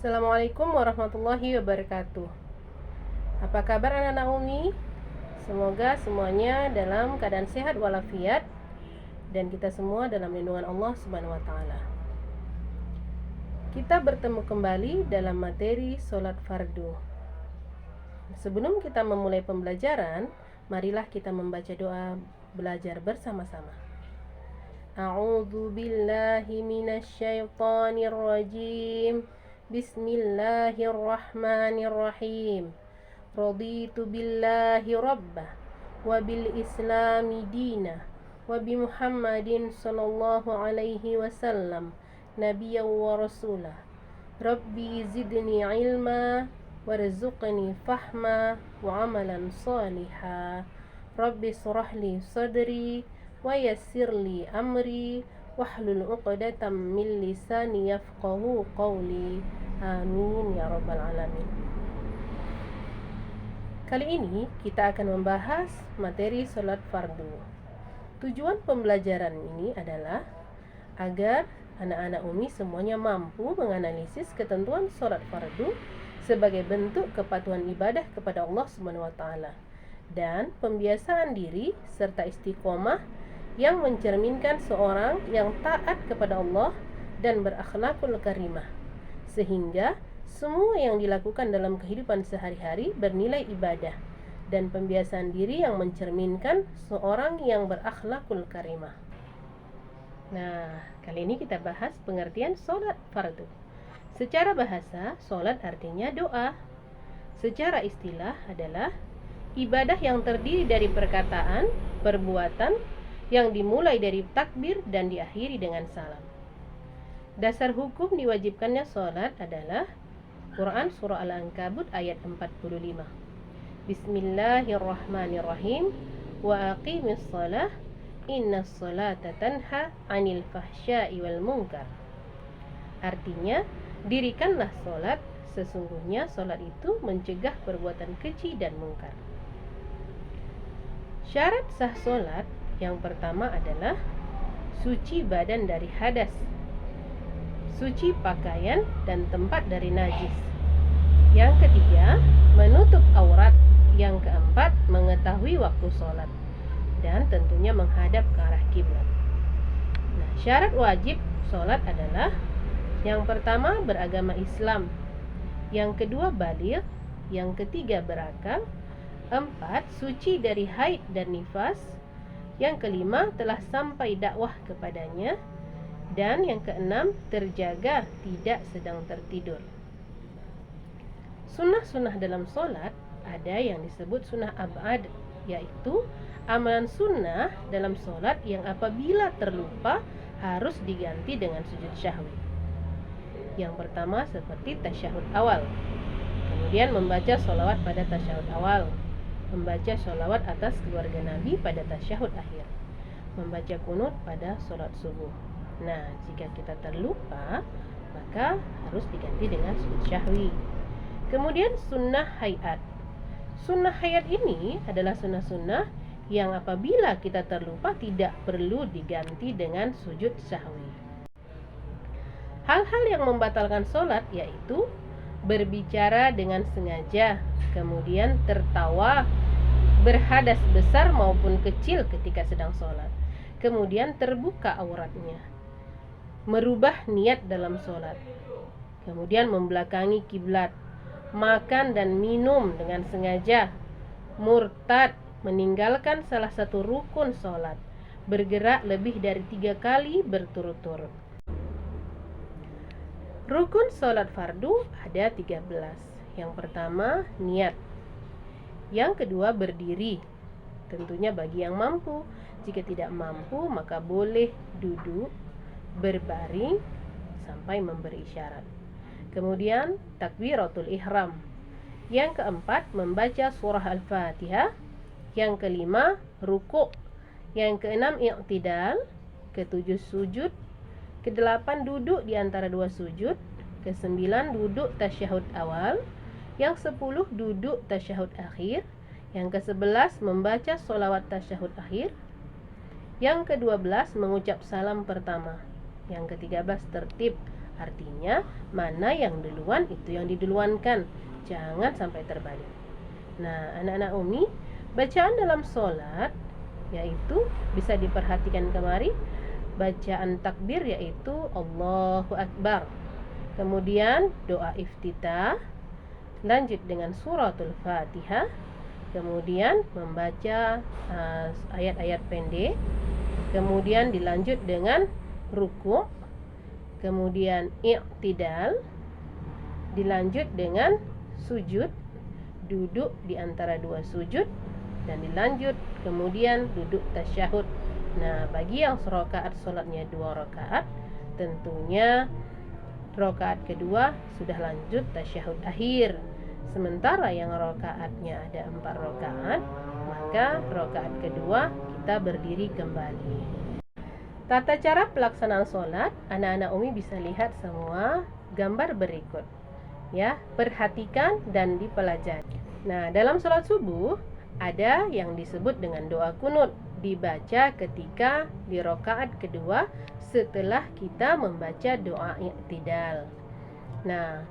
Assalamualaikum warahmatullahi wabarakatuh. Apa kabar anak-anak Umi? Semoga semuanya dalam keadaan sehat walafiat dan kita semua dalam lindungan Allah Subhanahu wa taala. Kita bertemu kembali dalam materi sholat fardu. Sebelum kita memulai pembelajaran, marilah kita membaca doa belajar bersama-sama. A'udzu billahi minasyaitonir rajim. Bismillahirrahmanirrahim. Raditu billahi rabbah wa bil islami dina wa bi Muhammadin sallallahu alaihi wasallam nabiyyan wa rasulah. Rabbi zidni ilma warzuqni fahma wa amalan salihah. Rabbi shrahli sadri wa yassirli amri wahlul 'uqdatam min lisani yafqahu qawli. Amin ya rabbal alamin. Kali ini kita akan membahas materi sholat fardu. Tujuan pembelajaran ini adalah agar anak-anak Umi semuanya mampu menganalisis ketentuan sholat fardu sebagai bentuk kepatuhan ibadah kepada Allah Subhanahu wa taala dan pembiasaan diri serta istiqomah yang mencerminkan seorang yang taat kepada Allah dan berakhlakul karimah, sehingga semua yang dilakukan dalam kehidupan sehari-hari bernilai ibadah dan pembiasaan diri yang mencerminkan seorang yang berakhlakul karimah. Nah, kali ini kita bahas pengertian sholat fardu. Secara bahasa, sholat artinya doa. Secara istilah adalah ibadah yang terdiri dari perkataan, perbuatan, yang dimulai dari takbir dan diakhiri dengan salam. Dasar hukum diwajibkannya sholat adalah Quran Surah Al-Ankabut ayat 45. Bismillahirrahmanirrahim. Wa aqimis shalah innas sholata tanha 'anil fahsya'i wal munkar. Artinya, dirikanlah sholat, sesungguhnya sholat itu mencegah perbuatan keji dan mungkar. Syarat sah sholat yang pertama adalah suci badan dari hadas, suci pakaian dan tempat dari najis. Yang ketiga, menutup aurat. Yang keempat, mengetahui waktu sholat dan tentunya menghadap ke arah kiblat. Nah, syarat wajib sholat adalah yang pertama beragama Islam, yang kedua baligh, yang ketiga berakal, empat suci dari haid dan nifas, yang kelima telah sampai dakwah kepadanya, dan yang keenam terjaga tidak sedang tertidur. Sunnah-sunnah dalam sholat ada yang disebut sunnah ab'ad, yaitu amalan sunnah dalam sholat yang apabila terlupa harus diganti dengan sujud syahwi. Yang pertama seperti tasyahud awal, kemudian membaca sholawat pada tasyahud awal, membaca sholawat atas keluarga Nabi pada tasyahud akhir, membaca kunut pada sholat subuh. Nah, jika kita terlupa, maka harus diganti dengan sujud syahwi. Kemudian sunnah hayat. Sunnah hayat ini adalah sunnah-sunnah yang apabila kita terlupa tidak perlu diganti dengan sujud syahwi. Hal-hal yang membatalkan sholat yaitu berbicara dengan sengaja, kemudian tertawa, berhadas besar maupun kecil ketika sedang sholat, kemudian terbuka auratnya, merubah niat dalam sholat, kemudian membelakangi kiblat, makan dan minum dengan sengaja, murtad, meninggalkan salah satu rukun sholat, bergerak lebih dari 3 kali berturut-turut. Rukun sholat fardu ada 13. Yang pertama, niat. Yang kedua, berdiri. Tentunya bagi yang mampu. Jika tidak mampu, maka boleh duduk, berbaring, sampai memberi isyarat. Kemudian, takbiratul ihram. Yang keempat, membaca surah Al-Fatihah. Yang kelima, rukuk. Yang keenam, i'tidal. Ketujuh, sujud. Kedelapan, duduk di antara dua sujud. Kesembilan, duduk tasyahud awal. Yang 10, duduk tasyahud akhir. Yang ke-11, membaca sholawat tasyahud akhir. Yang ke-12, mengucap salam pertama. Yang ke-13, tertib Artinya mana yang duluan itu yang diduluankan, jangan sampai terbalik. Nah, anak-anak Umi, bacaan dalam sholat yaitu bisa diperhatikan kemari, bacaan takbir yaitu Allahu Akbar, kemudian doa iftitah, lanjut dengan suratul Fatihah, kemudian membaca ayat-ayat pendek, kemudian dilanjut dengan ruku', kemudian i'tidal, dilanjut dengan sujud, duduk di antara dua sujud, dan dilanjut kemudian duduk tasyahud. Nah, bagi yang rakaat sholatnya 2 rakaat, tentunya rakaat kedua sudah lanjut tasyahud akhir. Sementara yang rakaatnya ada 4 rakaat, maka rakaat kedua kita berdiri kembali. Tata cara pelaksanaan sholat, anak-anak Umi bisa lihat semua gambar berikut. Ya, perhatikan dan dipelajari. Nah, dalam sholat subuh ada yang disebut dengan doa kunut, dibaca ketika di rakaat kedua setelah kita membaca doa i'tidal. Nah,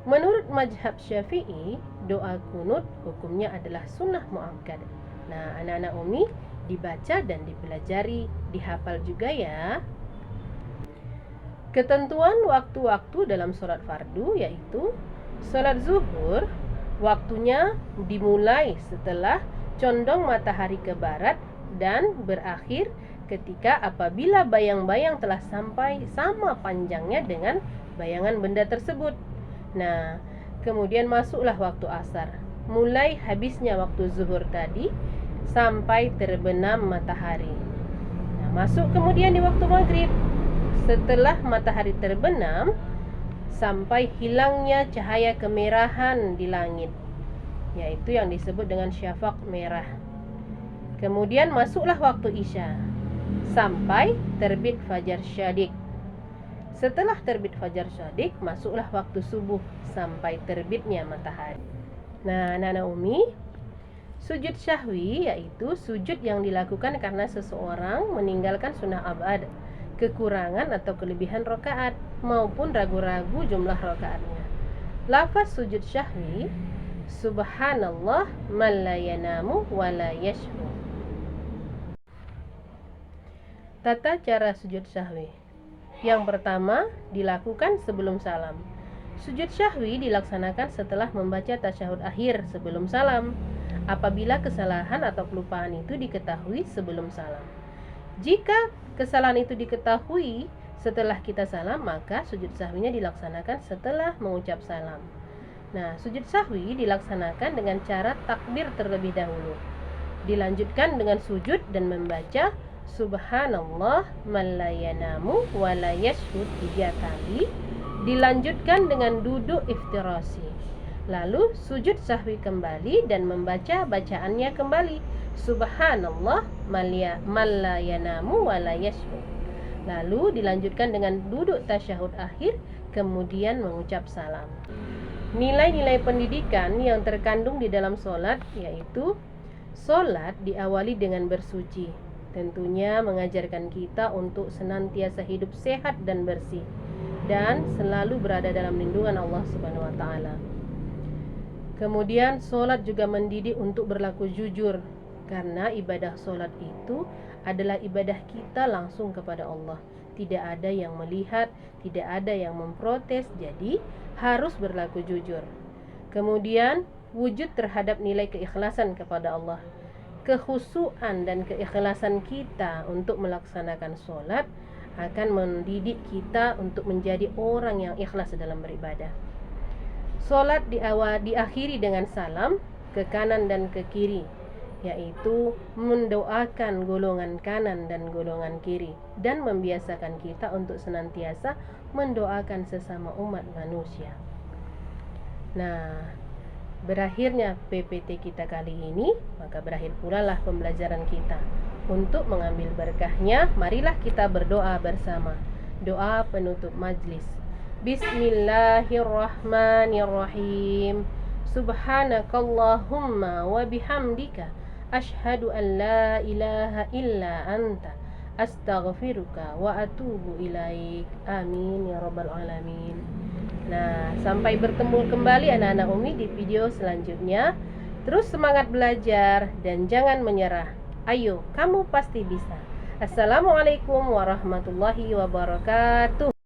menurut mazhab Syafi'i, doa kunut hukumnya adalah sunnah muakkad. Nah, anak-anak Umi dibaca dan dipelajari, dihafal juga ya. Ketentuan waktu-waktu dalam sholat fardu yaitu sholat zuhur waktunya dimulai setelah condong matahari ke barat dan berakhir ketika apabila bayang-bayang telah sampai sama panjangnya dengan bayangan benda tersebut. Nah, kemudian masuklah waktu asar, mulai habisnya waktu zuhur tadi sampai terbenam matahari. Nah, masuk kemudian di waktu maghrib, setelah matahari terbenam sampai hilangnya cahaya kemerahan di langit, yaitu yang disebut dengan syafaq merah. Kemudian masuklah waktu isya sampai terbit fajar syadik. Setelah terbit fajar syadik, masuklah waktu subuh sampai terbitnya matahari. Nah, anak-anak Umi, sujud syahwi yaitu sujud yang dilakukan karena seseorang meninggalkan sunnah abad, kekurangan atau kelebihan rakaat maupun ragu-ragu jumlah rakaatnya. Lafaz sujud syahwi, subhanallah man la yanamu wa la yashhu. Tata cara sujud syahwi. Yang pertama, dilakukan sebelum salam. Sujud syahwi dilaksanakan setelah membaca tasyahud akhir sebelum salam, apabila kesalahan atau kelupaan itu diketahui sebelum salam. Jika kesalahan itu diketahui setelah kita salam, maka sujud sahwinya dilaksanakan setelah mengucap salam. Nah, sujud sahwi dilaksanakan dengan cara takbir terlebih dahulu, dilanjutkan dengan sujud dan membaca subhanallah man la yanamu wa la yashhud 3 kali, dilanjutkan dengan duduk iftirasi, lalu sujud sahwi kembali dan membaca bacaannya kembali, subhanallah man la yanamu wa la yashhud, lalu dilanjutkan dengan duduk tasyahud akhir, kemudian mengucap salam. Nilai-nilai pendidikan yang terkandung di dalam sholat yaitu sholat diawali dengan bersuci, tentunya mengajarkan kita untuk senantiasa hidup sehat dan bersih dan selalu berada dalam lindungan Allah Subhanahu wa taala. Kemudian sholat juga mendidik untuk berlaku jujur, karena ibadah sholat itu adalah ibadah kita langsung kepada Allah. Tidak ada yang melihat, tidak ada yang memprotes, jadi harus berlaku jujur. Kemudian wujud terhadap nilai keikhlasan kepada Allah. Kekhusyuan dan keikhlasan kita untuk melaksanakan sholat akan mendidik kita untuk menjadi orang yang ikhlas dalam beribadah. Sholat diakhiri dengan salam ke kanan dan ke kiri, yaitu mendoakan golongan kanan dan golongan kiri, dan membiasakan kita untuk senantiasa mendoakan sesama umat manusia. Nah, berakhirnya PPT kita kali ini, maka berakhir pula lah pembelajaran kita. Untuk mengambil berkahnya, marilah kita berdoa bersama. Doa penutup majlis. Bismillahirrahmanirrahim. Subhanakallahumma wa bihamdika, ashhadu an la ilaha illa anta, astaghfiruka wa atubu ilaik. Amin ya rabbal alamin. Nah, sampai bertemu kembali anak-anak Umi di video selanjutnya. Terus semangat belajar dan jangan menyerah. Ayo, kamu pasti bisa. Assalamualaikum warahmatullahi wabarakatuh.